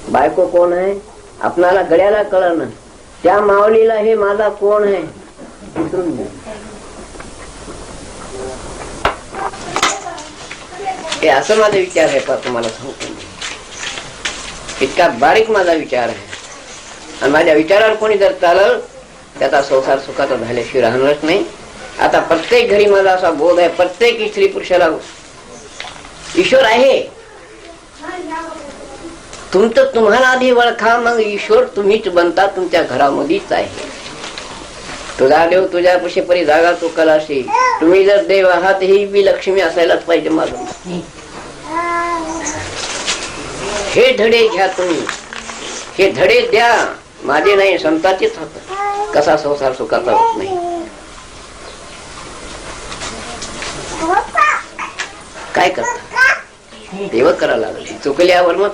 बायको कोण आहे आपणाला गड्याला कळलं, त्या माऊलीला हे माझा कोण आहे विसरून गेला. हे असं माझा विचार आहे का तुम्हाला सांगतो. इतका बारीक माझा विचार आहे आणि माझ्या विचारावर कोणी जर चालल त्याचा संसार सुखाचा झाल्याशिवाय राहणारच नाही. आता प्रत्येक घरी मला असा बोध आहे, प्रत्येक स्त्री पुरुषाला ईश्वर आहे. तुमचं तुम्हाला आधी ओळखा, मग ईश्वर तुम्हीच बनता. तुमच्या घरामध्येच आहे. तुझा देव तुझ्यापाशी परी जागा तो कलाशी. तुम्ही जर देव आहात ही बी लक्ष्मी असायलाच पाहिजे. माझं हे धडे घ्या तुम्ही, हे धडे द्या. माझे नाही संताचेच होत. कसा संसार सुखाचा होत नाही. काय करता देव करा लागले चुकल्यावर मग